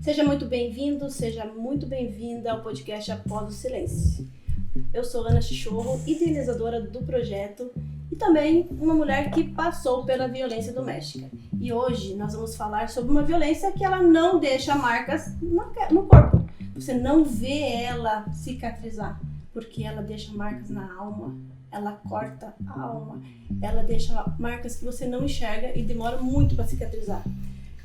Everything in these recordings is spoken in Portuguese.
Seja muito bem-vindo, seja muito bem-vinda ao podcast Após o Silêncio. Eu sou Ana Chichorro, idealizadora do projeto e também uma mulher que passou pela violência doméstica. E hoje nós vamos falar sobre uma violência que ela não deixa marcas no corpo. Você não vê ela cicatrizar, porque ela deixa marcas na alma, ela corta a alma, ela deixa marcas que você não enxerga e demora muito para cicatrizar.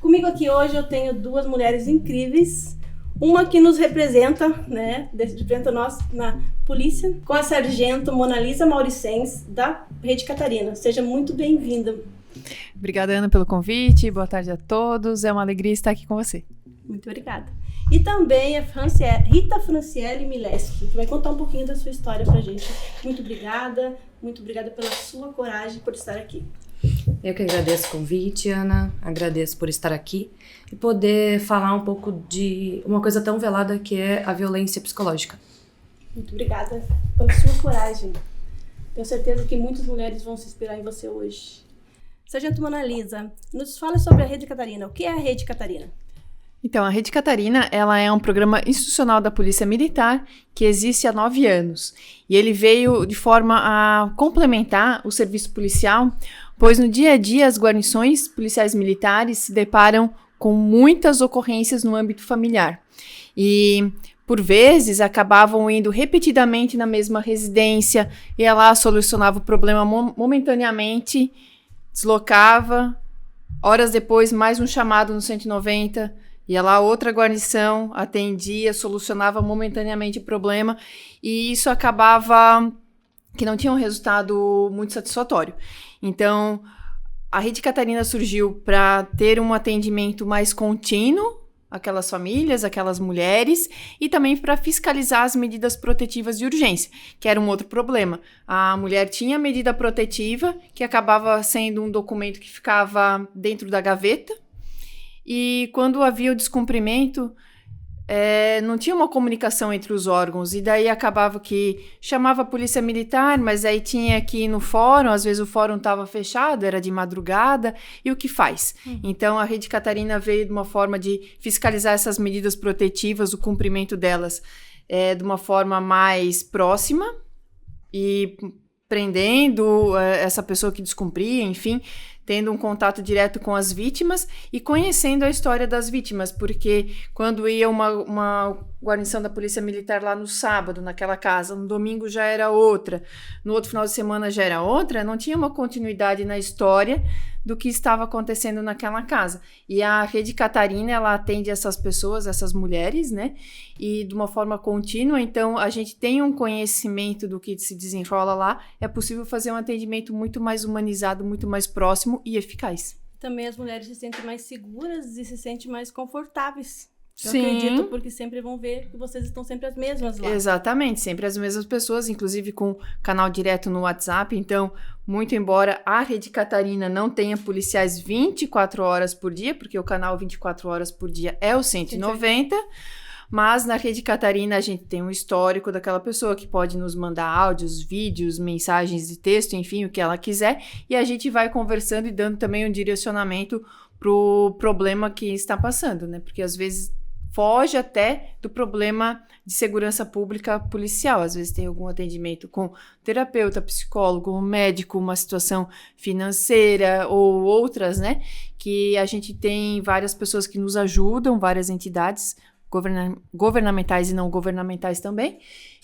Comigo aqui hoje eu tenho duas mulheres incríveis, uma que nos representa, né, representa nós na polícia, com a sargento Monalisa Mauricens, da Rede Catarina. Seja muito bem-vinda. Obrigada, Ana, pelo convite. Boa tarde a todos. É uma alegria estar aqui com você. Muito obrigada. E também a Rita Franciele Mileski, que vai contar um pouquinho da sua história pra gente. Muito obrigada pela sua coragem por estar aqui. Eu que agradeço o convite, Ana, agradeço por estar aqui e poder falar um pouco de uma coisa tão velada que é a violência psicológica. Muito obrigada pela sua coragem. Tenho certeza que muitas mulheres vão se inspirar em você hoje. Sargento Monalisa, nos fala sobre a Rede Catarina. O que é a Rede Catarina? Então, a Rede Catarina, ela é um programa institucional da Polícia Militar que existe há 9 anos. E ele veio de forma a complementar o serviço policial, pois no dia a dia as guarnições policiais militares se deparam com muitas ocorrências no âmbito familiar. E, por vezes, acabavam indo repetidamente na mesma residência, ia lá, solucionava o problema momentaneamente, deslocava, horas depois mais um chamado no 190, ia lá outra guarnição, atendia, solucionava momentaneamente o problema, e isso acabava que não tinha um resultado muito satisfatório. Então, a Rede Catarina surgiu para ter um atendimento mais contínuo àquelas famílias, àquelas mulheres, e também para fiscalizar as medidas protetivas de urgência, que era um outro problema. A mulher tinha medida protetiva, que acabava sendo um documento que ficava dentro da gaveta, e quando havia o descumprimento, não tinha uma comunicação entre os órgãos, e daí acabava que chamava a polícia militar, mas aí tinha que ir no fórum, às vezes o fórum estava fechado, era de madrugada, e o que faz? Então a Rede Catarina veio de uma forma de fiscalizar essas medidas protetivas, o cumprimento delas de uma forma mais próxima, e prendendo essa pessoa que descumpria, enfim, tendo um contato direto com as vítimas e conhecendo a história das vítimas, porque quando ia uma guarnição da Polícia Militar lá no sábado, naquela casa, no domingo já era outra, no outro final de semana já era outra, não tinha uma continuidade na história do que estava acontecendo naquela casa. E a Rede Catarina, ela atende essas pessoas, essas mulheres, né? E de uma forma contínua, então a gente tem um conhecimento do que se desenrola lá, é possível fazer um atendimento muito mais humanizado, muito mais próximo e eficaz. Também as mulheres se sentem mais seguras e se sentem mais confortáveis. Eu Sim. acredito, porque sempre vão ver que vocês estão sempre as mesmas lá. Exatamente, sempre as mesmas pessoas, inclusive com canal direto no WhatsApp. Então, muito embora a Rede Catarina não tenha policiais 24 horas por dia, porque o canal 24 horas por dia é o 190, mas na Rede Catarina a gente tem um histórico daquela pessoa que pode nos mandar áudios, vídeos, mensagens de texto, enfim, o que ela quiser, e a gente vai conversando e dando também um direcionamento pro problema que está passando, né? Porque às vezes foge até do problema de segurança pública policial. Às vezes tem algum atendimento com terapeuta, psicólogo, médico, uma situação financeira ou outras, né? Que a gente tem várias pessoas que nos ajudam, várias entidades governamentais e não governamentais também.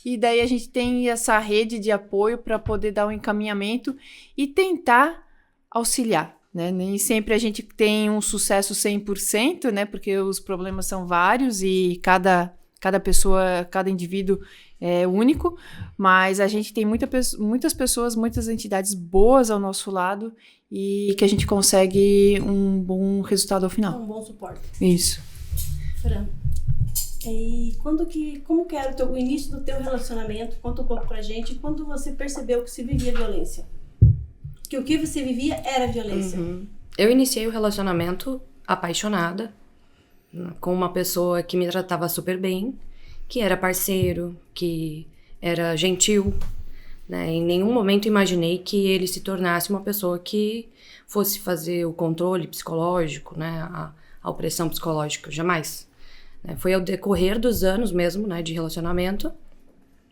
E daí a gente tem essa rede de apoio para poder dar um encaminhamento e tentar auxiliar. Né? Nem sempre a gente tem um sucesso 100%, né? Porque os problemas são vários e cada pessoa, cada indivíduo é único, mas a gente tem muitas pessoas, muitas entidades boas ao nosso lado e que a gente consegue um bom resultado ao final. Um bom suporte. Isso. Fran, e como que era o início do teu relacionamento? Conta um pouco pra gente. Quando você percebeu que se vivia violência? Que o que você vivia era violência. Eu iniciei o relacionamento apaixonada com uma pessoa que me tratava super bem, que era parceiro, que era gentil, né? Em nenhum momento imaginei que ele se tornasse uma pessoa que fosse fazer o controle psicológico, né? A opressão psicológica, jamais. né? Foi ao decorrer dos anos mesmo, né, de relacionamento,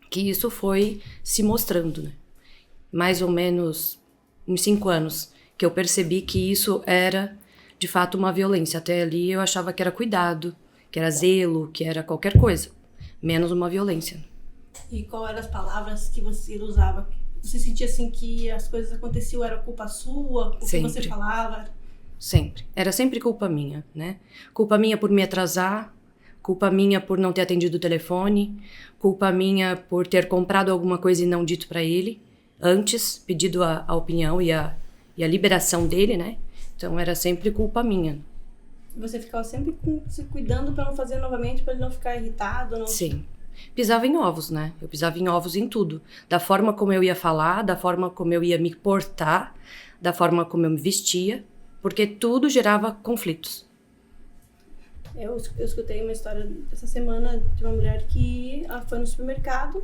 que isso foi se mostrando, né? Mais ou menos uns 5 anos que eu percebi que isso era, de fato, uma violência. Até ali eu achava que era cuidado, que era zelo, que era qualquer coisa, menos uma violência. E qual eram as palavras que você usava? Você sentia assim que as coisas aconteciam, era culpa sua? O que você falava? Sempre. Era sempre culpa minha, né? Culpa minha por me atrasar, culpa minha por não ter atendido o telefone, culpa minha por ter comprado alguma coisa e não dito pra ele antes, pedido a opinião e a liberação dele, né? Então era sempre culpa minha. Você ficava sempre se cuidando pra não fazer novamente, pra ele não ficar irritado? Não... Sim. Pisava em ovos, né? Eu pisava em ovos em tudo. Da forma como eu ia falar, da forma como eu ia me portar, da forma como eu me vestia, porque tudo gerava conflitos. Eu escutei uma história essa semana de uma mulher que ela foi no supermercado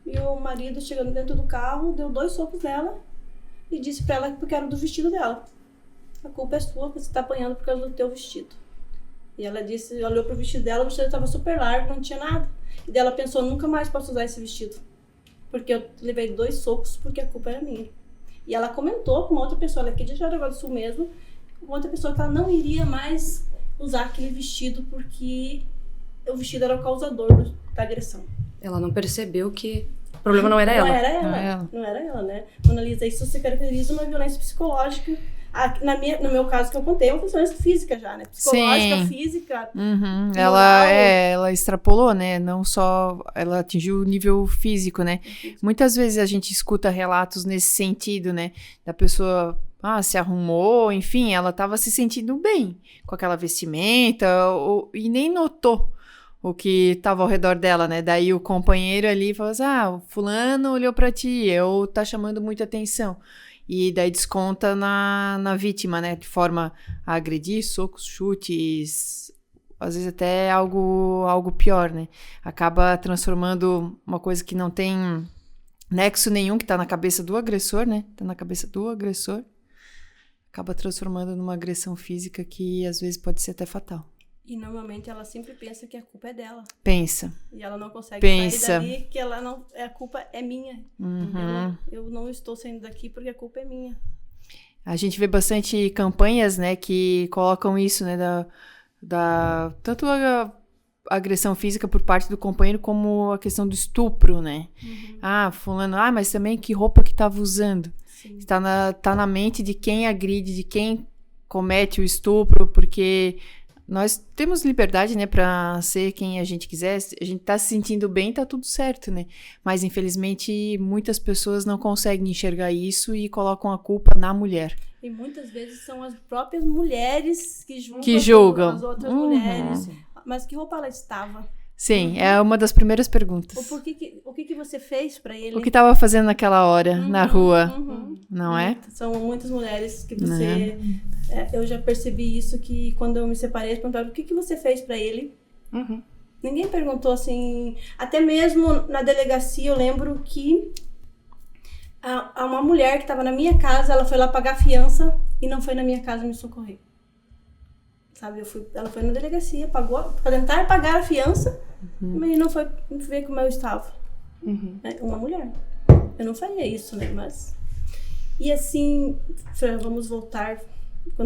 e o marido chegando dentro do carro, deu 2 socos nela e disse pra ela que era do vestido dela. A culpa é sua, você tá apanhando por causa do teu vestido. E ela disse, olhou pro vestido dela, o vestido estava super largo, não tinha nada. E daí ela pensou, nunca mais posso usar esse vestido. Porque eu levei 2 socos porque a culpa era minha. E ela comentou com uma outra pessoa, ela é aqui de Jaraguá do Sul mesmo, com outra pessoa que ela não iria mais usar aquele vestido porque o vestido era o causador da agressão. Ela não percebeu que o problema não era ela. Não era ela, né? Quando analisa isso, você caracteriza uma violência psicológica. No meu caso que eu contei, é uma violência física já, né? Psicológica, Sim. física. Uhum. Ela extrapolou, né? Não só ela atingiu o nível físico, né? Muitas vezes a gente escuta relatos nesse sentido, né? Da pessoa se arrumou, enfim, ela estava se sentindo bem com aquela vestimenta e nem notou o que estava ao redor dela, né? Daí o companheiro ali falou assim, o fulano olhou para ti, ou tá chamando muita atenção. E daí desconta na vítima, né? De forma a agredir, socos, chutes, às vezes até algo pior, né? Acaba transformando uma coisa que não tem nexo nenhum, que tá na cabeça do agressor, né? Tá na cabeça do agressor. Acaba transformando numa agressão física que às vezes pode ser até fatal. E normalmente ela sempre pensa que a culpa é dela. Pensa. E ela não consegue sair dali, que ela não, a culpa é minha. Uhum. Eu não estou saindo daqui porque a culpa é minha. A gente vê bastante campanhas, né, que colocam isso, né, tanto a agressão física por parte do companheiro como a questão do estupro, né? Uhum. Fulano, mas também que roupa que estava usando. Sim. Tá na mente de quem agride, de quem comete o estupro, porque nós temos liberdade, né, pra ser quem a gente quiser. A gente tá se sentindo bem, tá tudo certo, né? Mas, infelizmente, muitas pessoas não conseguem enxergar isso e colocam a culpa na mulher. E muitas vezes são as próprias mulheres que julgam as outras mulheres. Mas que roupa ela estava? Sim, é uma das primeiras perguntas. O que você fez pra ele? O que estava fazendo naquela hora, na rua, não é? São muitas mulheres que você... eu já percebi isso, que quando eu me separei, eles perguntaram, o que você fez pra ele? Uhum. Ninguém perguntou assim... Até mesmo na delegacia, eu lembro que uma mulher que estava na minha casa, ela foi lá pagar a fiança e não foi na minha casa me socorrer. Sabe, ela foi na delegacia, pagou para tentar pagar a fiança, mas não foi ver como eu estava. Uma mulher. Eu não faria isso, né? Mas... E assim, Fran, vamos voltar.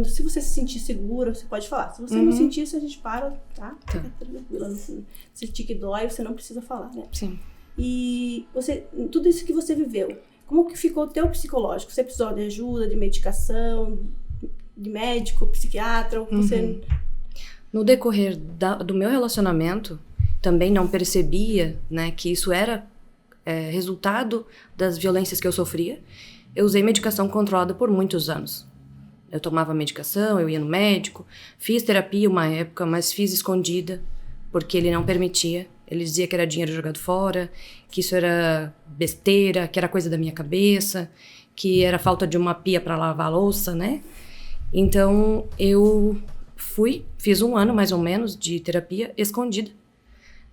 Se você se sentir segura, você pode falar. Se você não sentir isso, a gente para, tá? Fica tranquila. Se sentir que dói, você não precisa falar, né? Sim. E tudo isso que você viveu, como que ficou o teu psicológico? Você precisou de ajuda, de medicação, de médico, psiquiatra, ou você... No decorrer do meu relacionamento, também não percebia, né, que isso era resultado das violências que eu sofria. Eu usei medicação controlada por muitos anos. Eu tomava medicação, eu ia no médico, fiz terapia uma época, mas fiz escondida, porque ele não permitia. Ele dizia que era dinheiro jogado fora, que isso era besteira, que era coisa da minha cabeça, que era falta de uma pia para lavar a louça, né? Então, eu fiz 1 ano mais ou menos de terapia escondida.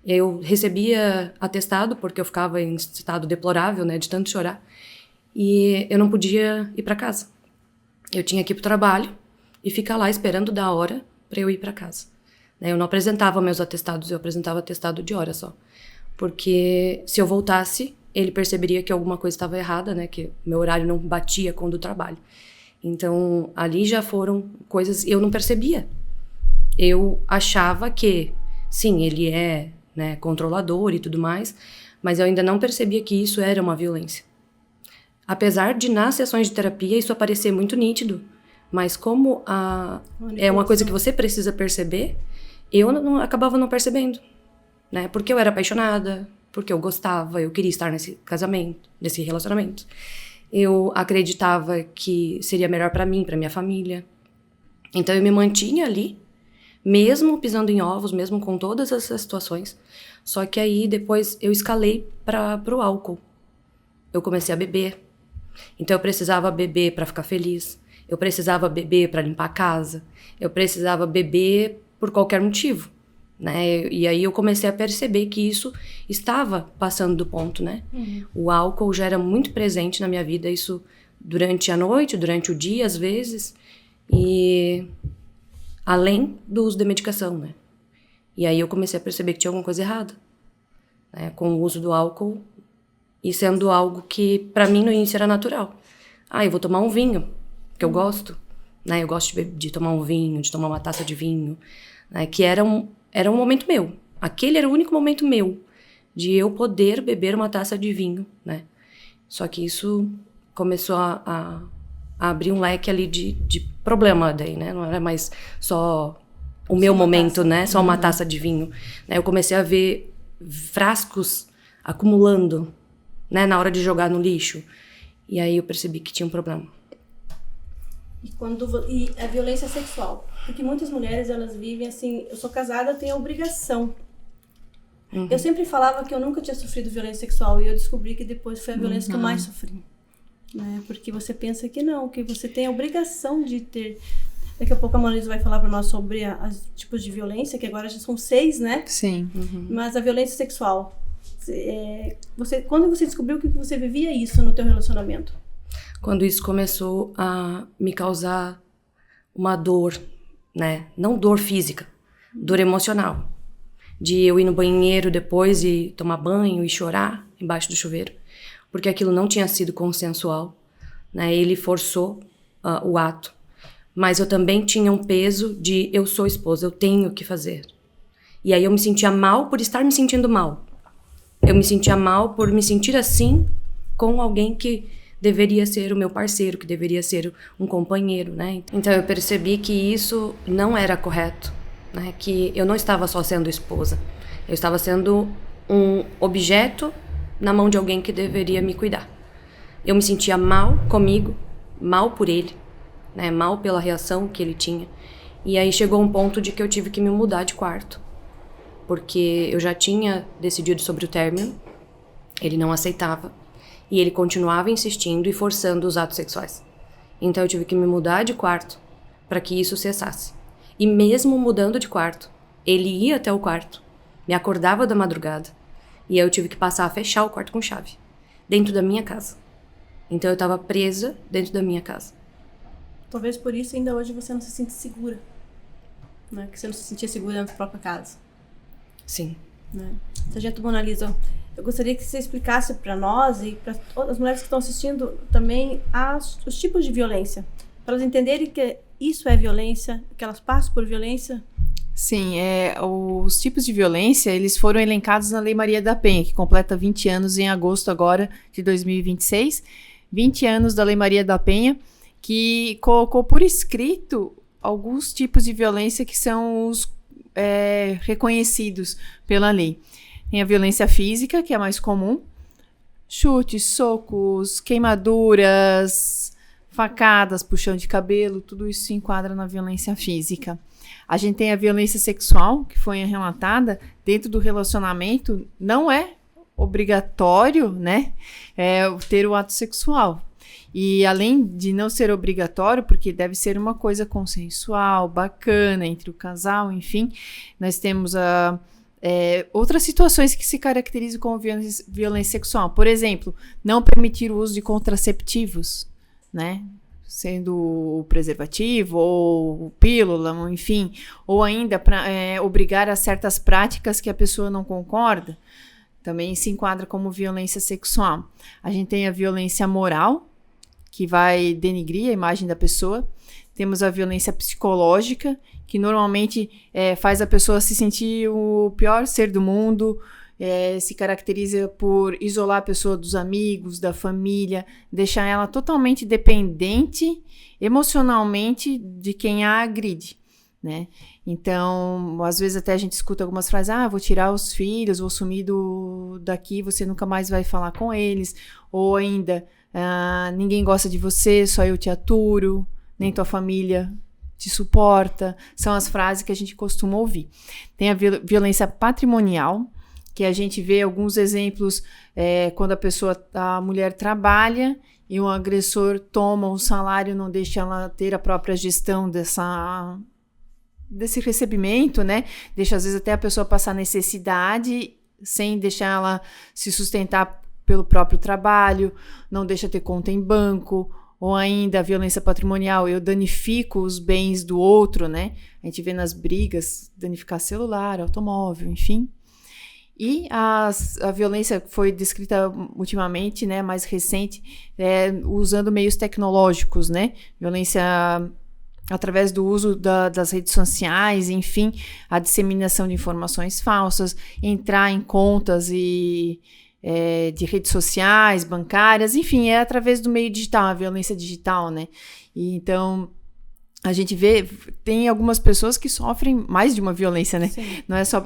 Eu recebia atestado porque eu ficava em estado deplorável, né, de tanto chorar. E eu não podia ir para casa. Eu tinha que ir pro trabalho e ficar lá esperando da hora para eu ir para casa. né? Eu não apresentava meus atestados, eu apresentava atestado de hora só. Porque se eu voltasse, ele perceberia que alguma coisa estava errada, né? Que meu horário não batia com o do trabalho. Então, ali já foram coisas... Eu não percebia. Eu achava que, sim, ele é, né, controlador e tudo mais, mas eu ainda não percebia que isso era uma violência. Apesar de, nas sessões de terapia, isso aparecer muito nítido, mas como é uma coisa que você precisa perceber, eu acabava não percebendo, né? Porque eu era apaixonada, porque eu gostava, eu queria estar nesse casamento, nesse relacionamento. Eu acreditava que seria melhor pra mim, pra minha família. Então eu me mantinha ali, mesmo pisando em ovos, mesmo com todas essas situações. Só que aí depois eu escalei pro álcool. Eu comecei a beber. Então eu precisava beber pra ficar feliz. Eu precisava beber pra limpar a casa. Eu precisava beber por qualquer motivo, né? E aí eu comecei a perceber que isso estava passando do ponto, né? O álcool já era muito presente na minha vida, isso durante a noite, durante o dia, às vezes, e além do uso de medicação, né? E aí eu comecei a perceber que tinha alguma coisa errada, né, com o uso do álcool, e sendo algo que pra mim no início era natural. Eu vou tomar um vinho, que eu gosto, né? Eu gosto de tomar um vinho, de tomar uma taça de vinho, né? Que era um momento meu. Aquele era o único momento meu de eu poder beber uma taça de vinho, né? Só que isso começou a abrir um leque ali de problema daí, né? Não era mais só o meu momento, né? Só uma taça de vinho. Eu comecei a ver frascos acumulando, né? Na hora de jogar no lixo. E aí eu percebi que tinha um problema. E a violência sexual. Porque muitas mulheres, elas vivem assim, eu sou casada, eu tenho a obrigação. Eu sempre falava que eu nunca tinha sofrido violência sexual, e eu descobri que depois foi a violência que eu mais sofri. Né? Porque você pensa que não, que você tem a obrigação de ter... Daqui a pouco a Mona Lisa vai falar para nós sobre os tipos de violência, que agora já são 6, né? Sim. Mas a violência sexual, quando você descobriu que você vivia isso no teu relacionamento? Quando isso começou a me causar uma dor, né? Não dor física, dor emocional. De eu ir no banheiro depois e tomar banho e chorar embaixo do chuveiro. Porque aquilo não tinha sido consensual, né? Ele forçou o ato. Mas eu também tinha um peso de eu sou esposa, eu tenho que fazer. E aí eu me sentia mal por estar me sentindo mal. Eu me sentia mal por me sentir assim com alguém que deveria ser o meu parceiro, que deveria ser um companheiro, né? Então eu percebi que isso não era correto, né? Que eu não estava só sendo esposa. Eu estava sendo um objeto na mão de alguém que deveria me cuidar. Eu me sentia mal comigo, mal por ele, né? Mal pela reação que ele tinha. E aí chegou um ponto de que eu tive que me mudar de quarto. Porque eu já tinha decidido sobre o término, ele não aceitava. E ele continuava insistindo e forçando os atos sexuais. Então eu tive que me mudar de quarto para que isso cessasse. E mesmo mudando de quarto, ele ia até o quarto, me acordava da madrugada. E aí eu tive que passar a fechar o quarto com chave, dentro da minha casa. Então eu estava presa dentro da minha casa. Talvez por isso ainda hoje você não se sente segura. Né? Que você não se sentia segura na sua própria casa. Sim. Né? Sargento Mona Lisa, eu gostaria que você explicasse para nós e para todas as mulheres que estão assistindo também os tipos de violência. Para elas entenderem que isso é violência, que elas passam por violência. Sim, os tipos de violência, eles foram elencados na Lei Maria da Penha, que completa 20 anos em agosto agora de 2026. 20 anos da Lei Maria da Penha, que colocou por escrito alguns tipos de violência que são os reconhecidos pela lei. Tem a violência física, que é a mais comum. Chutes, socos, queimaduras, facadas, puxão de cabelo, tudo isso se enquadra na violência física. A gente tem a violência sexual, que foi relatada dentro do relacionamento. Não é obrigatório, né, ter o ato sexual. E além de não ser obrigatório, porque deve ser uma coisa consensual, bacana, entre o casal, enfim, nós temos outras situações que se caracterizam como violência sexual. Por exemplo, não permitir o uso de contraceptivos, né? sendo o preservativo ou pílula, enfim, ou ainda para obrigar a certas práticas que a pessoa não concorda, também se enquadra como violência sexual. A gente tem a violência moral, que vai denigrir a imagem da pessoa. Temos a violência psicológica, que normalmente faz a pessoa se sentir o pior ser do mundo, se caracteriza por isolar a pessoa dos amigos, da família, deixar ela totalmente dependente emocionalmente de quem a agride, né? Então, às vezes até a gente escuta algumas frases, vou tirar os filhos, vou sumir daqui, você nunca mais vai falar com eles, ou ainda, ninguém gosta de você, só eu te aturo, nem tua família te suporta, são as frases que a gente costuma ouvir. Tem a violência patrimonial, que a gente vê alguns exemplos quando a mulher trabalha e um agressor toma o salário, não deixa ela ter a própria gestão desse recebimento, né? Deixa às vezes até a pessoa passar necessidade sem deixar ela se sustentar pelo próprio trabalho, não deixa ter conta em banco, ou ainda a violência patrimonial, eu danifico os bens do outro, né? A gente vê nas brigas danificar celular, automóvel, enfim. E a violência foi descrita ultimamente, né, mais recente, usando meios tecnológicos, né? Violência através do uso das redes sociais, enfim, a disseminação de informações falsas, entrar em contas de redes sociais, bancárias, enfim, através do meio digital, a violência digital, né? E então a gente vê, tem algumas pessoas que sofrem mais de uma violência, né? Sim. Não é só,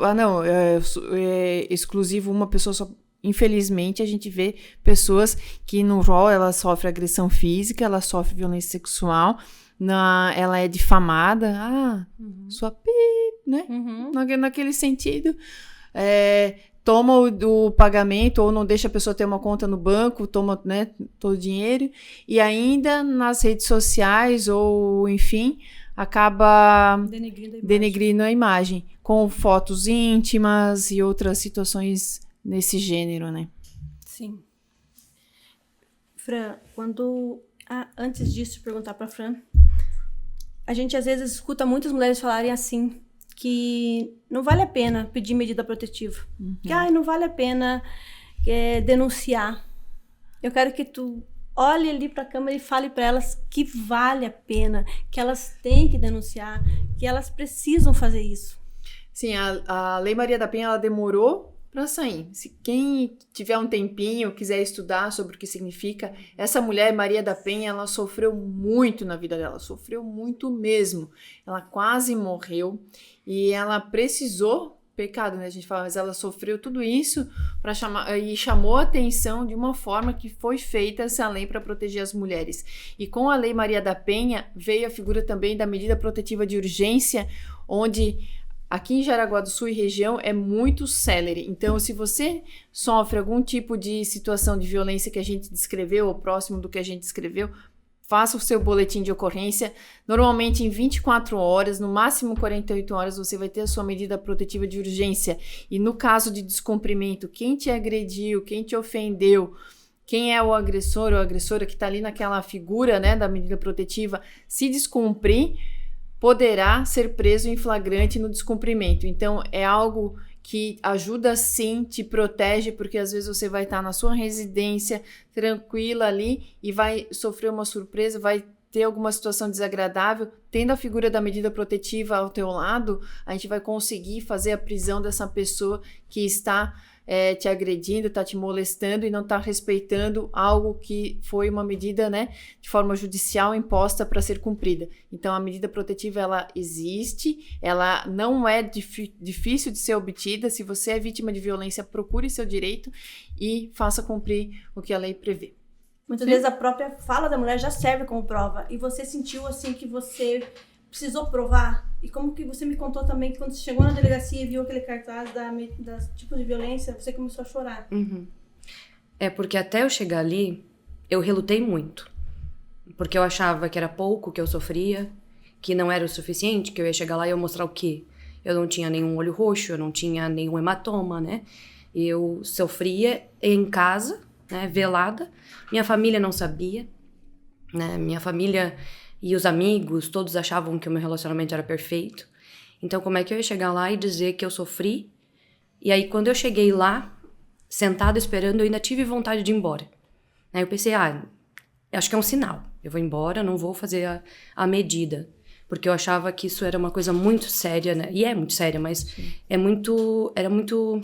é exclusivo uma pessoa só. Infelizmente, a gente vê pessoas que no rol, ela sofre agressão física, ela sofre violência sexual, ela é difamada, sua pi, né? Naquele sentido, toma o pagamento ou não deixa a pessoa ter uma conta no banco, toma, né, todo o dinheiro, e ainda nas redes sociais ou, enfim, acaba denegrindo a imagem, com fotos íntimas e outras situações nesse gênero, né? Sim. Fran, antes disso, perguntar pra Fran, a gente às vezes escuta muitas mulheres falarem assim, que não vale a pena pedir medida protetiva. Que não vale a pena denunciar. Eu quero que tu olhe ali para a câmera e fale para elas que vale a pena, que elas têm que denunciar, que elas precisam fazer isso. Sim, a Lei Maria da Penha, ela demorou para sair. Se quem tiver um tempinho, quiser estudar sobre o que significa, essa mulher, Maria da Penha, ela sofreu muito na vida dela, sofreu muito mesmo. Ela quase morreu e ela precisou, pecado, né, a gente fala, mas ela sofreu tudo isso e chamou a atenção de uma forma que foi feita essa lei para proteger as mulheres. E com a Lei Maria da Penha veio a figura também da medida protetiva de urgência, onde aqui em Jaraguá do Sul e região é muito célere. Então, se você sofre algum tipo de situação de violência que a gente descreveu, ou próximo do que a gente descreveu, faça o seu boletim de ocorrência. Normalmente em 24 horas, no máximo 48 horas, você vai ter a sua medida protetiva de urgência. E no caso de descumprimento, quem te agrediu, quem te ofendeu, quem é o agressor ou a agressora que está ali naquela figura, né, da medida protetiva, se descumprir, poderá ser preso em flagrante no descumprimento. Então, é algo que ajuda sim, te protege, porque às vezes você vai estar na sua residência, tranquila ali, e vai sofrer uma surpresa, vai ter alguma situação desagradável. Tendo a figura da medida protetiva ao teu lado, a gente vai conseguir fazer a prisão dessa pessoa que está te agredindo, está te molestando e não está respeitando algo que foi uma medida, né, de forma judicial imposta para ser cumprida. Então, a medida protetiva, ela existe, ela não é difícil de ser obtida. Se você é vítima de violência, procure seu direito e faça cumprir o que a lei prevê. Muitas vezes a própria fala da mulher já serve como prova. E você sentiu assim que você precisou provar? E como que você me contou também que quando você chegou na delegacia e viu aquele cartaz das tipos de violência, você começou a chorar? É porque até eu chegar ali, eu relutei muito. Porque eu achava que era pouco que eu sofria, que não era o suficiente, que eu ia chegar lá e eu mostrar o quê? Eu não tinha nenhum olho roxo, eu não tinha nenhum hematoma, né? Eu sofria em casa, né, velada. Minha família não sabia. né? Minha família e os amigos, todos achavam que o meu relacionamento era perfeito. Então, como é que eu ia chegar lá e dizer que eu sofri? E aí, quando eu cheguei lá, sentada esperando, eu ainda tive vontade de ir embora. Aí eu pensei, acho que é um sinal. Eu vou embora, não vou fazer a medida. Porque eu achava que isso era uma coisa muito séria, né? E é muito séria, mas era muito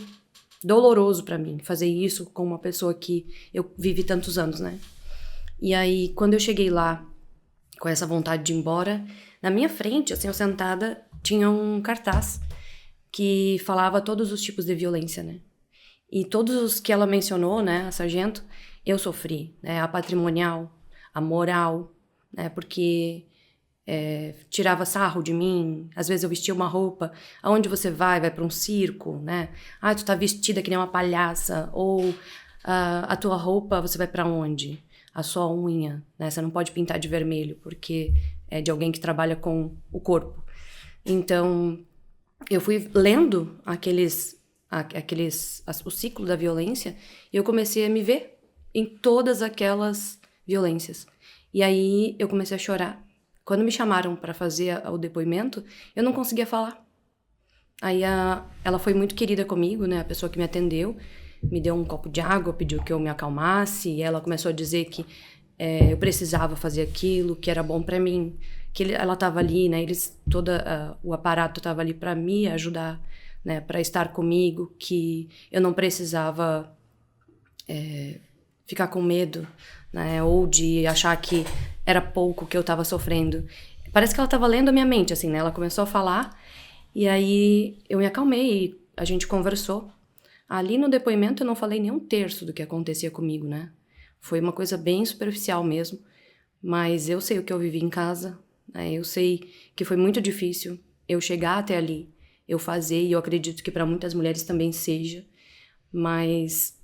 doloroso pra mim fazer isso com uma pessoa que eu vivi tantos anos, né? E aí, quando eu cheguei lá com essa vontade de ir embora, na minha frente, assim, eu sentada, tinha um cartaz que falava todos os tipos de violência, né? E todos os que ela mencionou, né, a sargento, eu sofri, né? A patrimonial, a moral, né? Porque tirava sarro de mim, às vezes eu vestia uma roupa, aonde você vai para um circo, né? Tu tá vestida que nem uma palhaça, ou a tua roupa, você vai para onde? A sua unha, né? Você não pode pintar de vermelho, porque é de alguém que trabalha com o corpo. Então, eu fui lendo o ciclo da violência e eu comecei a me ver em todas aquelas violências. E aí eu comecei a chorar. Quando me chamaram para fazer o depoimento, eu não conseguia falar. Aí ela foi muito querida comigo, né? A pessoa que me atendeu me deu um copo de água, pediu que eu me acalmasse, e ela começou a dizer que eu precisava fazer aquilo, que era bom para mim, que ela estava ali, né? O aparato estava ali para me ajudar, né? Para estar comigo, que eu não precisava ficar com medo, né? Ou de achar que era pouco que eu estava sofrendo. Parece que ela estava lendo a minha mente, assim, né? Ela começou a falar e aí eu me acalmei e a gente conversou. Ali no depoimento eu não falei nem um terço do que acontecia comigo, né? Foi uma coisa bem superficial mesmo, mas eu sei o que eu vivi em casa, né? Eu sei que foi muito difícil eu chegar até ali, eu fazer, e eu acredito que para muitas mulheres também seja, mas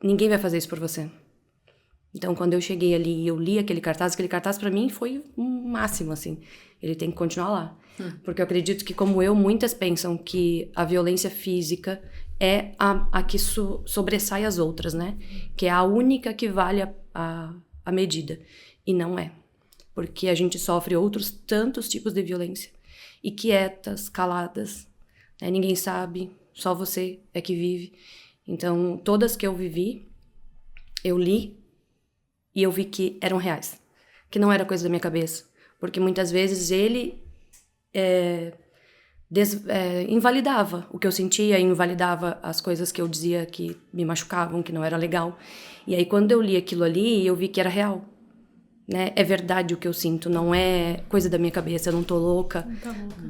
ninguém vai fazer isso por você. Então, quando eu cheguei ali e eu li aquele cartaz para mim foi um máximo, assim. Ele tem que continuar lá. Porque eu acredito que, como eu, muitas pensam que a violência física é a que sobressai as outras, né? Que é a única que vale a medida. E não é. Porque a gente sofre outros tantos tipos de violência. E quietas, caladas, né? Ninguém sabe, só você é que vive. Então, todas que eu vivi, eu li e eu vi que eram reais, que não era coisa da minha cabeça, porque muitas vezes ele invalidava o que eu sentia, invalidava as coisas que eu dizia que me machucavam, que não era legal. E aí quando eu li aquilo ali, eu vi que era real, né? É verdade o que eu sinto, não é coisa da minha cabeça, eu não tô louca,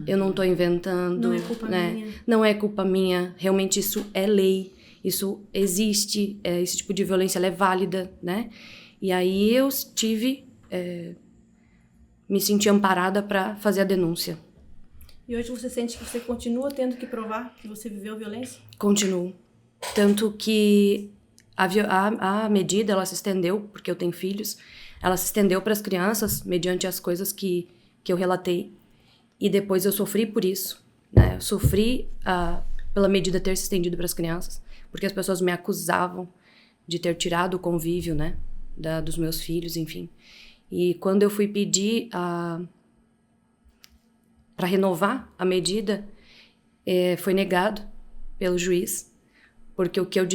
eu não tô inventando, não é culpa minha. Não é culpa minha, realmente isso é lei, isso existe, esse tipo de violência ela é válida, né? E aí eu me senti amparada para fazer a denúncia. E hoje você sente que você continua tendo que provar que você viveu violência? Continuo. Tanto que a medida, ela se estendeu, porque eu tenho filhos, ela se estendeu para as crianças, mediante as coisas que eu relatei. E depois eu sofri por isso, né? Eu sofri pela medida ter se estendido para as crianças, porque as pessoas me acusavam de ter tirado o convívio, né? Dos meus filhos, enfim. E quando eu fui pedir para renovar a medida, foi negado pelo juiz, porque o que eu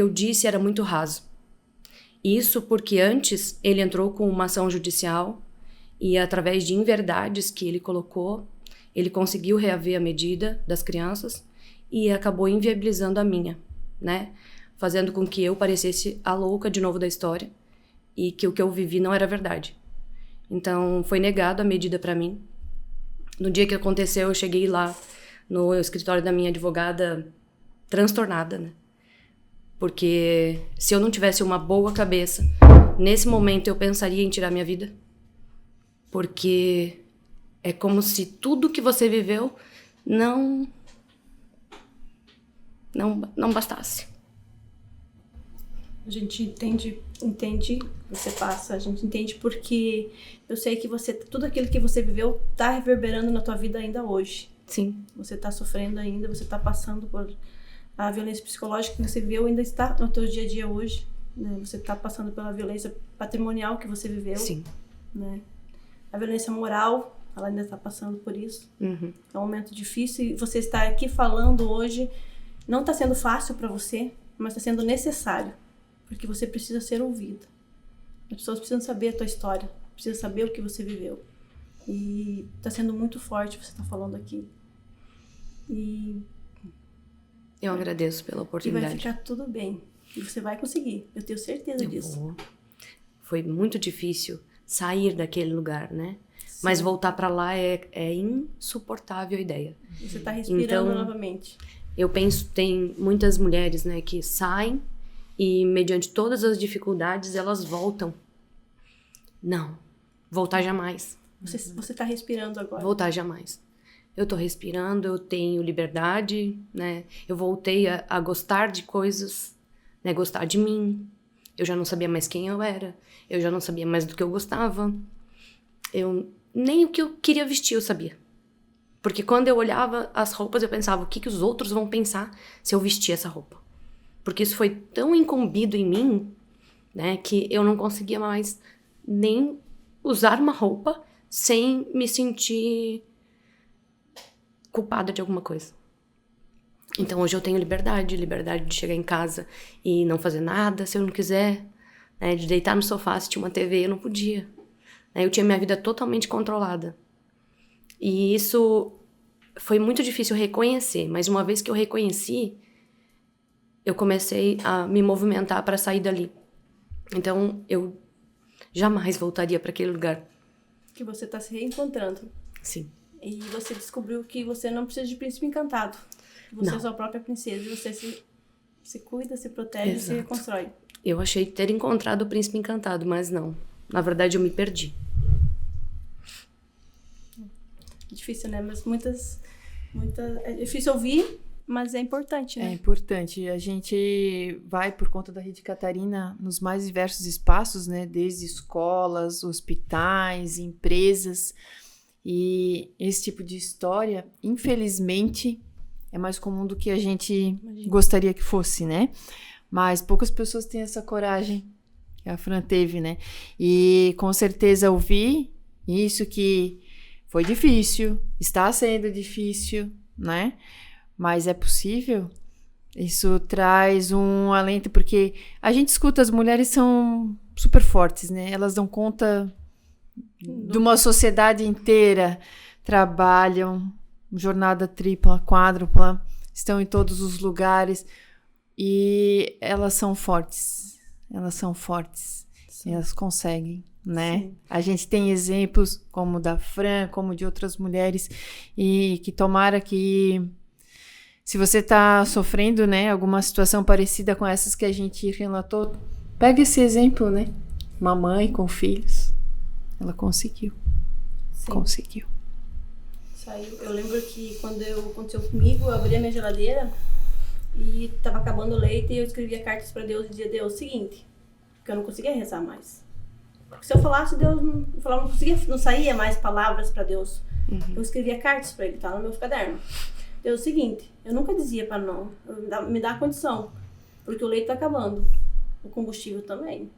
disse era muito raso. Isso porque antes ele entrou com uma ação judicial e através de inverdades que ele colocou, ele conseguiu reaver a medida das crianças e acabou inviabilizando a minha, né? Fazendo com que eu parecesse a louca de novo da história e que o que eu vivi não era verdade. Então, foi negado a medida para mim. No dia que aconteceu, eu cheguei lá no escritório da minha advogada transtornada, né? Porque se eu não tivesse uma boa cabeça, nesse momento eu pensaria em tirar minha vida. Porque é como se tudo que você viveu não bastasse. A gente entende, você passa, a gente entende porque eu sei que tudo aquilo que você viveu tá reverberando na tua vida ainda hoje. Sim. Você tá sofrendo ainda, você tá passando por a violência psicológica que você viveu ainda está no teu dia a dia hoje. né? Você está passando pela violência patrimonial que você viveu. Sim. Né? A violência moral, ela ainda está passando por isso. É um momento difícil e você estar aqui falando hoje não está sendo fácil para você, mas está sendo necessário, porque você precisa ser ouvido. As pessoas precisam saber a tua história, precisam saber o que você viveu. E está sendo muito forte você estar falando aqui. E Eu agradeço pela vai oportunidade. ficar tudo bem. E você vai conseguir, eu tenho certeza Eu disso. vou. Foi muito difícil sair daquele lugar, né? Sim. Mas voltar pra lá é insuportável a ideia. Você está respirando Então, novamente. Eu penso, tem muitas mulheres, né, que saem e, mediante todas as dificuldades, elas voltam. Não, voltar jamais. Você está respirando agora. Voltar jamais. Eu tô respirando, eu tenho liberdade, né? Eu voltei a gostar de coisas, né? Gostar de mim. Eu já não sabia mais quem eu era. Eu já não sabia mais do que eu gostava. Nem o que eu queria vestir eu sabia. Porque quando eu olhava as roupas, eu pensava, o que os outros vão pensar se eu vestir essa roupa? Porque isso foi tão incumbido em mim, né? Que eu não conseguia mais nem usar uma roupa sem me sentir culpada de alguma coisa. Então hoje eu tenho liberdade de chegar em casa e não fazer nada se eu não quiser, né? De deitar no sofá, assistir uma TV, eu não podia. Eu tinha minha vida totalmente controlada. E isso foi muito difícil reconhecer, mas uma vez que eu reconheci, eu comecei a me movimentar para sair dali. Então eu jamais voltaria para aquele lugar. Que você está se reencontrando. Sim. E você descobriu que você não precisa de príncipe encantado. Você Não. é sua própria princesa e você se cuida, se protege e se Exato. reconstrói. Eu achei ter encontrado o príncipe encantado, mas não. Na verdade, eu me perdi. Difícil, né? Mas muitas... É difícil ouvir, mas é importante, né? É importante. A gente vai, por conta da Rede Catarina, nos mais diversos espaços, né? Desde escolas, hospitais, empresas. E esse tipo de história, infelizmente, é mais comum do que a gente gostaria que fosse, né? Mas poucas pessoas têm essa coragem que a Fran teve, né? E com certeza ouvir isso que foi difícil, está sendo difícil, né? Mas é possível. Isso traz um alento, porque a gente escuta, as mulheres são super fortes, né? Elas dão conta de uma sociedade inteira, trabalham, jornada tripla, quádrupla, estão em todos os lugares e elas são fortes, elas conseguem, né? Sim. A gente tem exemplos como da Fran, como de outras mulheres, e que tomara que, se você está sofrendo, né, alguma situação parecida com essas que a gente relatou, pega esse exemplo, né? Uma mãe com filhos, ela conseguiu. Sim. Conseguiu. Saiu. Eu lembro que quando aconteceu comigo, eu abri a minha geladeira e tava acabando o leite e eu escrevia cartas para Deus e dizia: Deus, seguinte, porque eu não conseguia rezar mais. Porque se eu falasse, Deus não saía mais palavras para Deus. Eu escrevia cartas para ele, tá no meu caderno. Deus, seguinte, eu nunca dizia para não, me dá a condição, porque o leite tá acabando, o combustível também.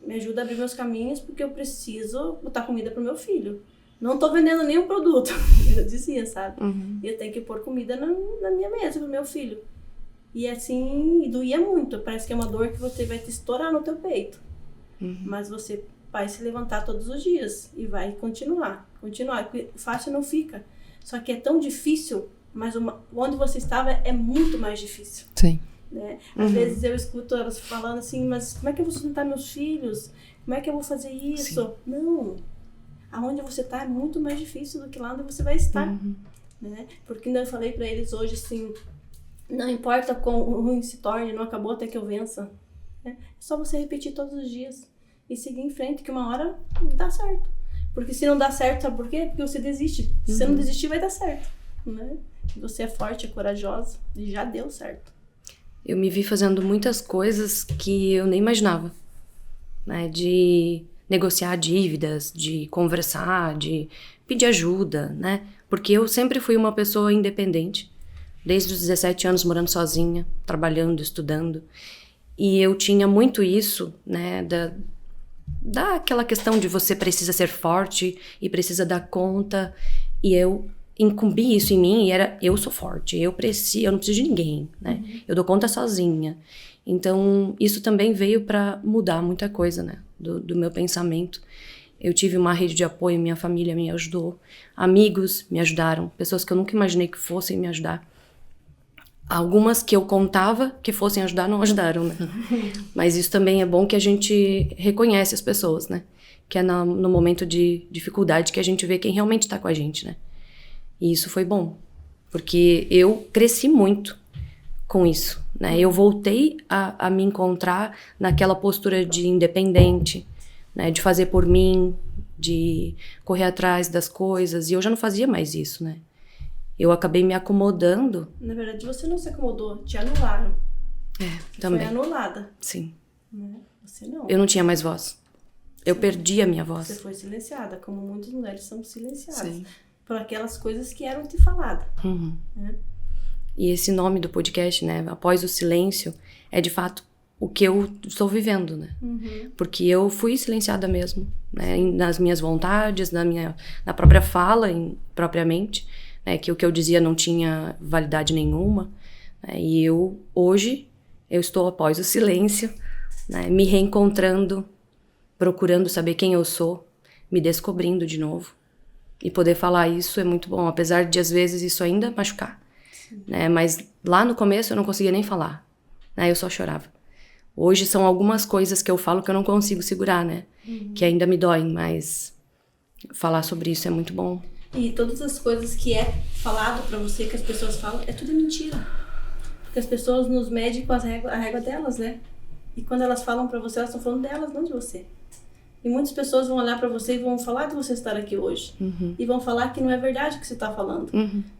Me ajuda a abrir meus caminhos, porque eu preciso botar comida pro meu filho. Não tô vendendo nenhum produto, eu dizia, sabe? Eu tenho que pôr comida na minha mesa pro meu filho. E assim, doía muito, parece que é uma dor que você vai te estourar no teu peito. Mas você vai se levantar todos os dias e vai continuar, porque fácil não fica. Só que é tão difícil, mas onde você estava é muito mais difícil. Sim. Né? Às vezes eu escuto elas falando assim, mas como é que eu vou sustentar meus filhos? Como é que eu vou fazer isso? Sim. Não. Aonde você está é muito mais difícil do que lá onde você vai estar. Né? Porque eu falei para eles hoje assim, não importa quão ruim se torne, não acabou até que eu vença. É só você repetir todos os dias e seguir em frente, que uma hora dá certo. Porque se não dá certo, sabe por quê? Porque você desiste. Se você não desistir, vai dar certo. Né? Você é forte, é corajosa e já deu certo. Eu me vi fazendo muitas coisas que eu nem imaginava, né? De negociar dívidas, de conversar, de pedir ajuda, né? Porque eu sempre fui uma pessoa independente, desde os 17 anos morando sozinha, trabalhando, estudando. E eu tinha muito isso, né, daquela questão de você precisa ser forte e precisa dar conta. E eu incumbi isso em mim e eu sou forte, eu não preciso de ninguém, né? Eu dou conta sozinha. Então, isso também veio para mudar muita coisa, né, do meu pensamento. Eu tive uma rede de apoio, minha família me ajudou, amigos me ajudaram, pessoas que eu nunca imaginei que fossem me ajudar. Algumas que eu contava que fossem ajudar, não ajudaram, né? Mas isso também é bom que a gente reconhece as pessoas, né? Que é no momento de dificuldade que a gente vê quem realmente tá com a gente, né? E isso foi bom, porque eu cresci muito com isso, né? Eu voltei a me encontrar naquela postura de independente, né? De fazer por mim, de correr atrás das coisas, e eu já não fazia mais isso, né? Eu acabei me acomodando. Na verdade, você não se acomodou, te anularam. Também. Foi anulada. Sim. Né? Você não. Eu não tinha mais voz. Eu perdi a minha voz. Você foi silenciada, como muitas mulheres são silenciadas. Sim. Por aquelas coisas que eram te faladas. Né? E esse nome do podcast, né, Após o Silêncio, é de fato o que eu estou vivendo, né? Porque eu fui silenciada mesmo, né, nas minhas vontades, na própria fala, propriamente, né, que o que eu dizia não tinha validade nenhuma, né, e hoje, eu estou após o silêncio, né, me reencontrando, procurando saber quem eu sou, me descobrindo de novo. E poder falar isso é muito bom, apesar de às vezes isso ainda machucar, né? Mas lá no começo eu não conseguia nem falar, né? Eu só chorava. Hoje são algumas coisas que eu falo que eu não consigo segurar, né? Que ainda me doem, mas falar sobre isso é muito bom. E todas as coisas que é falado pra você, que as pessoas falam, é tudo mentira. Porque as pessoas nos medem com a régua delas, né? E quando elas falam pra você, elas estão falando delas, não de você. E muitas pessoas vão olhar pra você e vão falar de você estar aqui hoje. E vão falar que não é verdade o que você tá falando.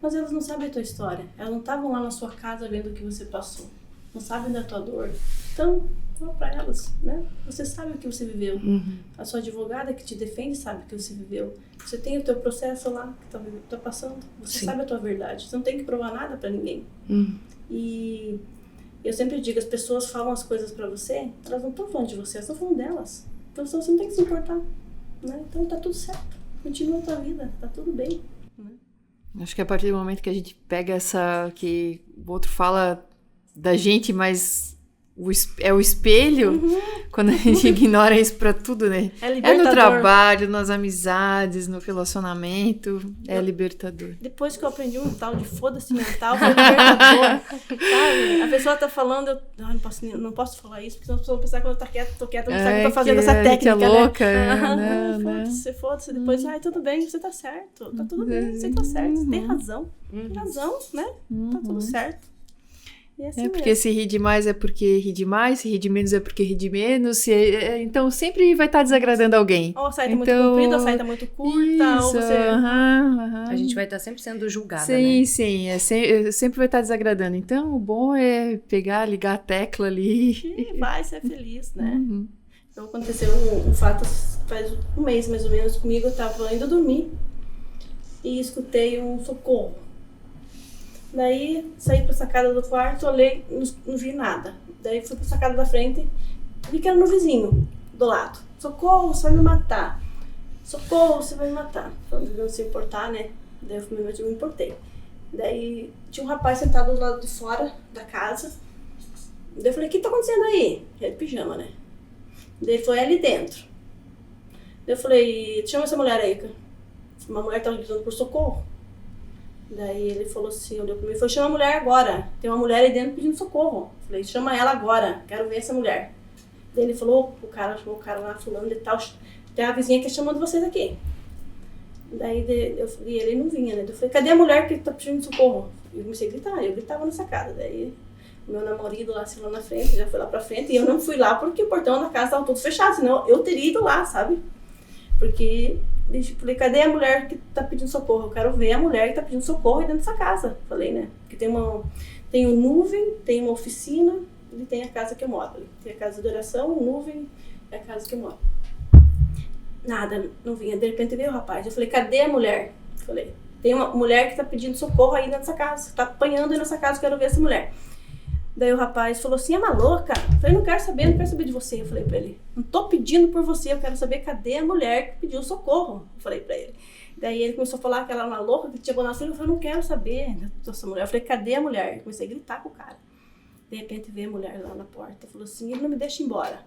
Mas elas não sabem a tua história. Elas não estavam lá na sua casa vendo o que você passou. Não sabem da tua dor. Então, fala pra elas, né? Você sabe o que você viveu. A sua advogada que te defende sabe o que você viveu. Você tem o teu processo lá que tá passando. Você sabe a tua verdade. Você não tem que provar nada pra ninguém. E eu sempre digo, as pessoas falam as coisas pra você, elas não estão falando de você, elas estão falando delas. Então você não tem que se importar, né? Então tá tudo certo. Continua a tua vida, tá tudo bem. Né? Acho que a partir do momento que a gente pega que o outro fala da gente, mas é o espelho, quando a gente ignora isso pra tudo, né? É no trabalho, nas amizades, no relacionamento, é libertador. Depois que eu aprendi um tal de foda-se mental, foi libertador, sabe? A pessoa tá falando, eu não posso falar isso, porque senão as pessoas vão pensar que eu tô quieta, não sabe que eu tô fazendo essa técnica, que é louca, né? Foda-se, depois, tudo bem, você tá certo, tá tudo bem, você tá certo, você tem razão, né? Tá tudo certo. Assim porque se ri demais é porque ri demais, se ri de menos é porque ri de menos, então sempre vai estar desagradando alguém. Ou a saia tá muito comprida, ou a saia tá muito curta, ou você... A gente vai estar sempre sendo julgada, né? Sim, sempre vai estar desagradando. Então, o bom é ligar a tecla ali. E vai ser feliz, né? Então, aconteceu um fato faz um mês, mais ou menos, comigo. Eu tava indo dormir e escutei um socorro. Daí, saí pra sacada do quarto, olhei, não vi nada. Daí, fui pra sacada da frente, vi que era no vizinho, do lado. Socorro, você vai me matar. Socorro, você vai me matar. Falando de não se importar, né? Daí, eu me importei. Daí, tinha um rapaz sentado do lado de fora da casa. Daí, eu falei, o que tá acontecendo aí? Ele de pijama, né? Daí, ele foi ali dentro. Daí, eu falei, chama essa mulher aí. Uma mulher tava gritando por socorro. Daí ele falou assim, olhou pra mim e falou, chama a mulher agora. Tem uma mulher aí dentro pedindo socorro. Falei, chama ela agora, quero ver essa mulher. Daí ele falou, chamou o cara lá, fulano de tal, tem a vizinha que chamando vocês aqui. Daí ele não vinha, né? Eu falei, cadê a mulher que tá pedindo socorro? Eu comecei a gritar, eu gritava na sacada. Daí o meu namorado lá, assim, lá na frente, já foi lá pra frente. E eu não fui lá porque o portão da casa tava todo fechado, senão eu teria ido lá, sabe? Porque... Eu falei, cadê a mulher que tá pedindo socorro? Eu quero ver a mulher que tá pedindo socorro aí dentro dessa casa. Falei, né? Porque tem um nuvem, tem uma oficina e tem a casa que eu moro. Tem a casa de oração, o nuvem é a casa que eu moro. Nada, não vinha. De repente veio o rapaz. Eu falei, cadê a mulher? Falei, tem uma mulher que tá pedindo socorro aí dentro dessa casa. Tá apanhando aí nessa casa, eu quero ver essa mulher. Daí o rapaz falou assim, é maluca? Eu falei, não quero saber de você. Eu falei pra ele, não tô pedindo por você, eu quero saber cadê a mulher que pediu socorro. Eu falei pra ele. Daí ele começou a falar que ela era uma louca, que tinha bom na frente. Eu falei, não quero saber dessa mulher. Eu falei, cadê a mulher? Eu comecei a gritar com o cara. De repente veio a mulher lá na porta, falou assim, ele não me deixa embora.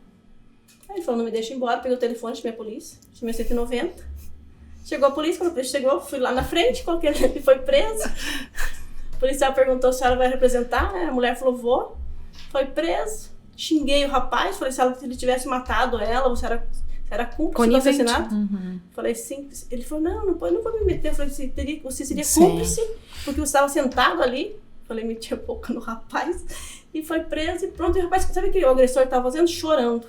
Aí ele falou, não me deixa embora, peguei o telefone, chamei a polícia, chamei 190. Chegou a polícia, quando a polícia chegou, fui lá na frente, coloquei ele e foi preso. O policial perguntou se a senhora vai representar, a mulher falou, vou. Foi preso, xinguei o rapaz, falei se ele tivesse matado ela, você era cúmplice do assassinato? Falei, sim. Ele falou, não vou me meter. Eu falei, você seria cúmplice, porque você estava sentado ali. Falei, meti a boca no rapaz e foi preso e pronto. E o rapaz, sabe o que o agressor estava fazendo? Chorando.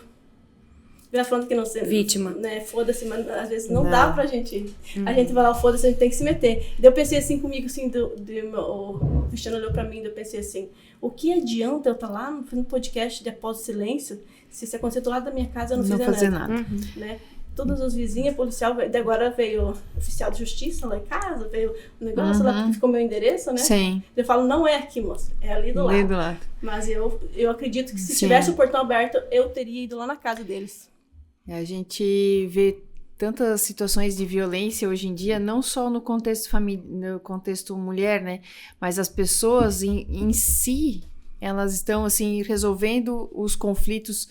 Ele falando que não sei. Vítima. Né, foda-se, mas às vezes não dá pra gente. A gente vai lá, foda-se, a gente tem que se meter. Daí eu pensei assim comigo, assim, o Cristiano olhou pra mim e eu pensei assim, o que adianta eu estar lá no podcast de Após o Silêncio, se acontecer do lado da minha casa eu não fizer nada. Né? Todas as vizinhas, policial, agora veio oficial de justiça lá em casa, veio o negócio lá, porque ficou meu endereço, né? Sim. Eu falo, não é aqui, moça, é ali do lado. Mas eu acredito que se tivesse o portão aberto, eu teria ido lá na casa deles. A gente vê tantas situações de violência hoje em dia, não só no contexto no contexto mulher, né? Mas as pessoas em si, elas estão assim resolvendo os conflitos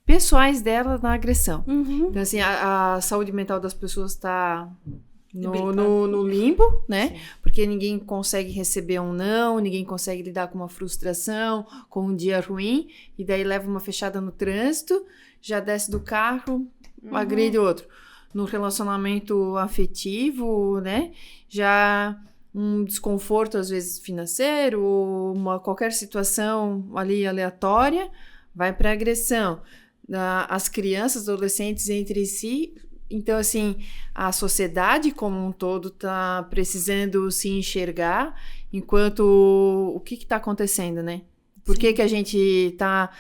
pessoais dela na agressão. Então assim, a saúde mental das pessoas está no limbo, né? Sim. Porque ninguém consegue receber um não, ninguém consegue lidar com uma frustração, com um dia ruim, e daí leva uma fechada no trânsito, já desce do carro, agride outro. No relacionamento afetivo, né? Já um desconforto, às vezes, financeiro, ou qualquer situação ali aleatória, vai para agressão. As crianças, adolescentes entre si. Então, assim, a sociedade como um todo está precisando se enxergar enquanto o que está acontecendo, né? Por que a gente está...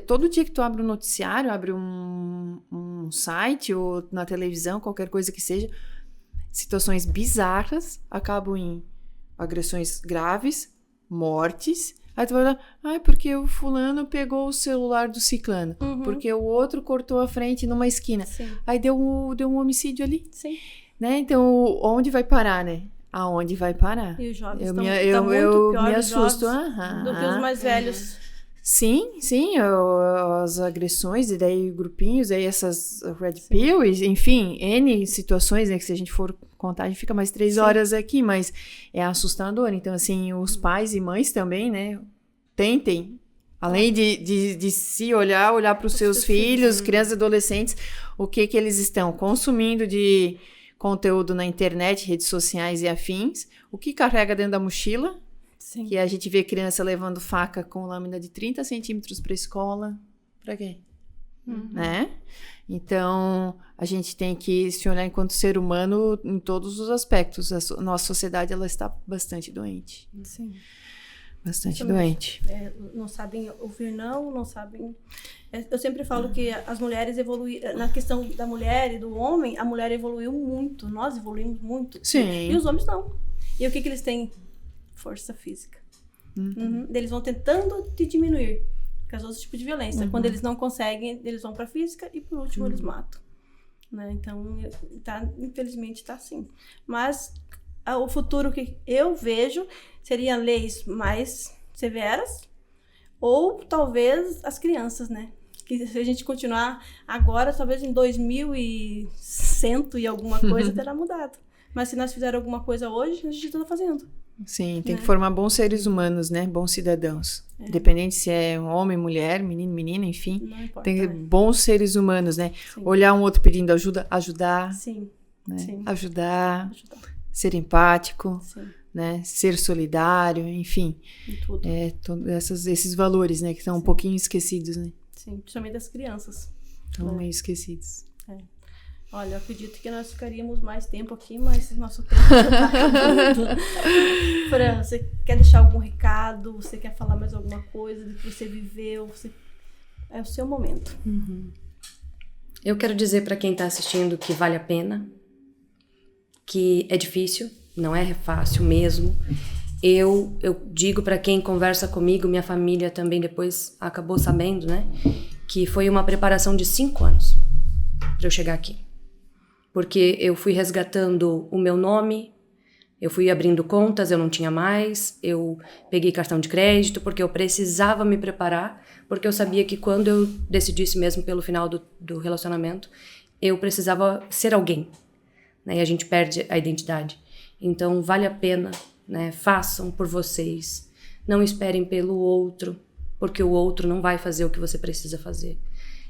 todo dia que tu abre um noticiário, abre um site ou na televisão, qualquer coisa que seja, situações bizarras acabam em agressões graves, mortes. Aí tu vai lá, porque o fulano pegou o celular do ciclano, porque o outro cortou a frente numa esquina. Sim. Aí deu um homicídio ali. Sim. Né? Então, onde vai parar, né? Aonde vai parar? E os jovens eu me assusto do que os mais velhos. Sim, as agressões, e daí grupinhos, aí essas red pills, enfim, N situações, né, que se a gente for contar, a gente fica mais 3 horas aqui, mas é assustador. Então, assim, os pais e mães também, né, tentem, além de se olhar para os seus filhos, crianças e adolescentes, o que eles estão consumindo de conteúdo na internet, redes sociais e afins, o que carrega dentro da mochila. Sim. Que a gente vê criança levando faca com lâmina de 30 centímetros para a escola. Para quê? Né? Então, a gente tem que se olhar enquanto ser humano em todos os aspectos. A nossa sociedade, ela está bastante doente. Sim. Bastante doente. Não sabem ouvir não sabem... Eu sempre falo que as mulheres evoluíram... Na questão da mulher e do homem, a mulher evoluiu muito. Nós evoluímos muito. Sim. E os homens não. E o que eles têm? Força física. Eles vão tentando te diminuir por causa dos tipos de violência. Quando eles não conseguem, eles vão pra física e por último eles matam. Né? Então, infelizmente tá assim. Mas o futuro que eu vejo seria leis mais severas ou talvez as crianças, né? Que se a gente continuar agora, talvez em 2100 e alguma coisa terá mudado. Mas se nós fizermos alguma coisa hoje, a gente está fazendo. Sim, tem que formar bons seres humanos, né? Bons cidadãos. Independente se é um homem, mulher, menino, menina, enfim. Não importa, tem que bons seres humanos, né? Sim. Olhar um outro pedindo ajuda, ajudar. Sim. Né? Sim. Ajudar. Ser empático. Sim. Né? Ser solidário, enfim. Tudo. Esses valores, né? Que estão um pouquinho esquecidos, né? Sim, principalmente das crianças. Estão meio esquecidos. Olha, eu acredito que nós ficaríamos mais tempo aqui, mas nosso tempo já está acabando. Fran, você quer deixar algum recado? Você quer falar mais alguma coisa do que você viveu? É o seu momento. Eu quero dizer para quem está assistindo que vale a pena, que é difícil, não é fácil mesmo, eu digo para quem conversa comigo, minha família também depois acabou sabendo, né? Que foi uma preparação de 5 anos para eu chegar aqui. Porque eu fui resgatando o meu nome, eu fui abrindo contas, eu não tinha mais, eu peguei cartão de crédito porque eu precisava me preparar, porque eu sabia que quando eu decidisse mesmo pelo final do relacionamento, eu precisava ser alguém, né? E a gente perde a identidade. Então, vale a pena, né? Façam por vocês. Não esperem pelo outro, porque o outro não vai fazer o que você precisa fazer.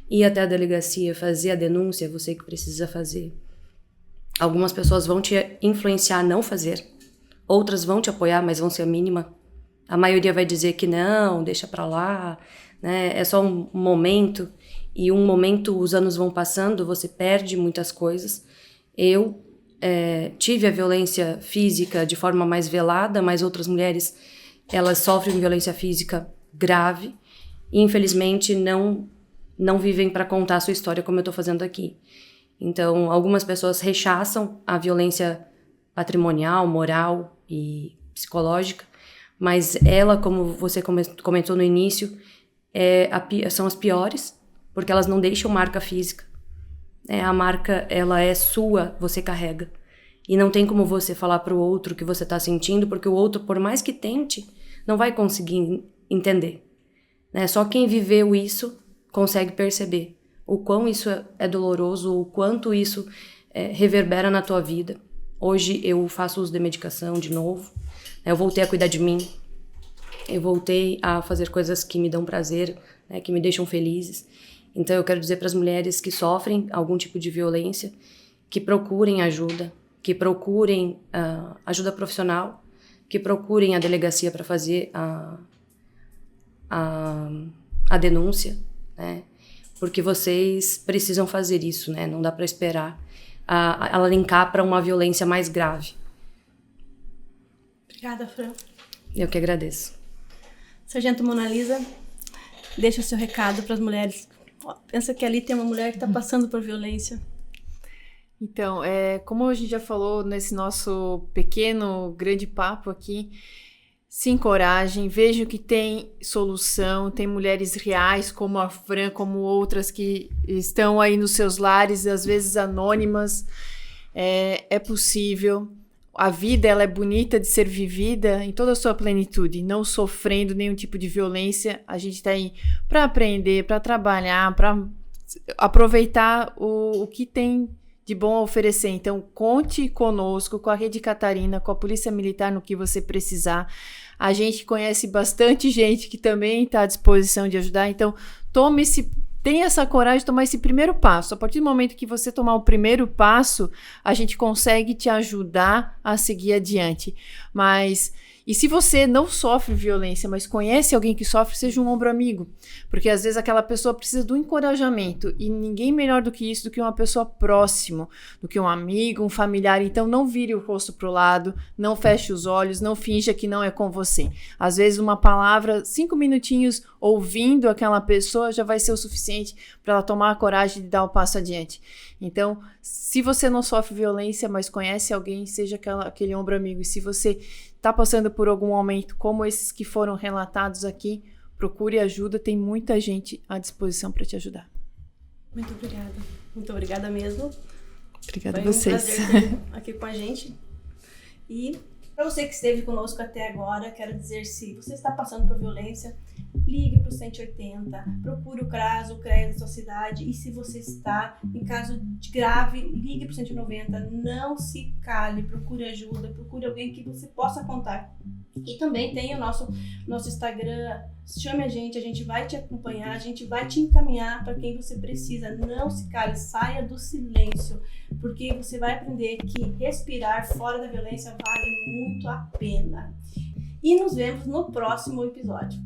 Ir até a delegacia, fazer a denúncia, é você que precisa fazer. Algumas pessoas vão te influenciar a não fazer. Outras vão te apoiar, mas vão ser a mínima. A maioria vai dizer que não, deixa pra lá, né? É só um momento. E um momento, os anos vão passando, você perde muitas coisas. Eu tive a violência física de forma mais velada, mas outras mulheres, elas sofrem violência física grave. E, infelizmente, não vivem para contar a sua história como eu tô fazendo aqui. Então, algumas pessoas rechaçam a violência patrimonial, moral e psicológica, mas ela, como você comentou no início, são as piores, porque elas não deixam marca física. A marca, ela é sua, você carrega. E não tem como você falar para o outro o que você está sentindo, porque o outro, por mais que tente, não vai conseguir entender. Só quem viveu isso consegue perceber o quão isso é doloroso, o quanto isso reverbera na tua vida. Hoje eu faço uso de medicação de novo, eu voltei a cuidar de mim, eu voltei a fazer coisas que me dão prazer, que me deixam felizes. Então eu quero dizer para as mulheres que sofrem algum tipo de violência, que procurem ajuda, que procurem ajuda profissional, que procurem a delegacia para fazer a denúncia, né? Porque vocês precisam fazer isso, né? Não dá para esperar ela linkar para uma violência mais grave. Obrigada, Fran. Eu que agradeço. Sargento Mona Lisa, deixa o seu recado para as mulheres. Pensa que ali tem uma mulher que está passando por violência. Então, como a gente já falou nesse nosso pequeno, grande papo aqui, se encorajem, vejam que tem solução, tem mulheres reais como a Fran, como outras que estão aí nos seus lares, às vezes anônimas. É possível. A vida, ela é bonita de ser vivida em toda a sua plenitude, não sofrendo nenhum tipo de violência. A gente está aí para aprender, para trabalhar, para aproveitar o que tem de bom a oferecer. Então, conte conosco, com a Rede Catarina, com a Polícia Militar, no que você precisar. A gente conhece bastante gente que também está à disposição de ajudar. Então, tenha essa coragem de tomar esse primeiro passo. A partir do momento que você tomar o primeiro passo, a gente consegue te ajudar a seguir adiante. E se você não sofre violência, mas conhece alguém que sofre, seja um ombro amigo. Porque às vezes aquela pessoa precisa do encorajamento. E ninguém melhor do que isso, do que uma pessoa próxima, do que um amigo, um familiar. Então não vire o rosto para o lado, não feche os olhos, não finja que não é com você. Às vezes uma palavra, 5 minutinhos ouvindo aquela pessoa já vai ser o suficiente para ela tomar a coragem de dar o passo adiante. Então, se você não sofre violência, mas conhece alguém, seja aquele ombro amigo. E se você está passando por algum momento como esses que foram relatados aqui, procure ajuda, tem muita gente à disposição para te ajudar. Muito obrigada. Muito obrigada mesmo. Obrigada a vocês. Foi um prazer ter aqui com a gente. E para você que esteve conosco até agora, quero dizer, se você está passando por violência, ligue para o 180, procure o CRAS, o CREA da sua cidade, e se você está em caso de grave, ligue para o 190, não se cale, procure ajuda, procure alguém que você possa contar. E também tem o nosso Instagram, chame a gente vai te acompanhar, a gente vai te encaminhar para quem você precisa. Não se cale, saia do silêncio, porque você vai aprender que respirar fora da violência vale muito a pena. E nos vemos no próximo episódio.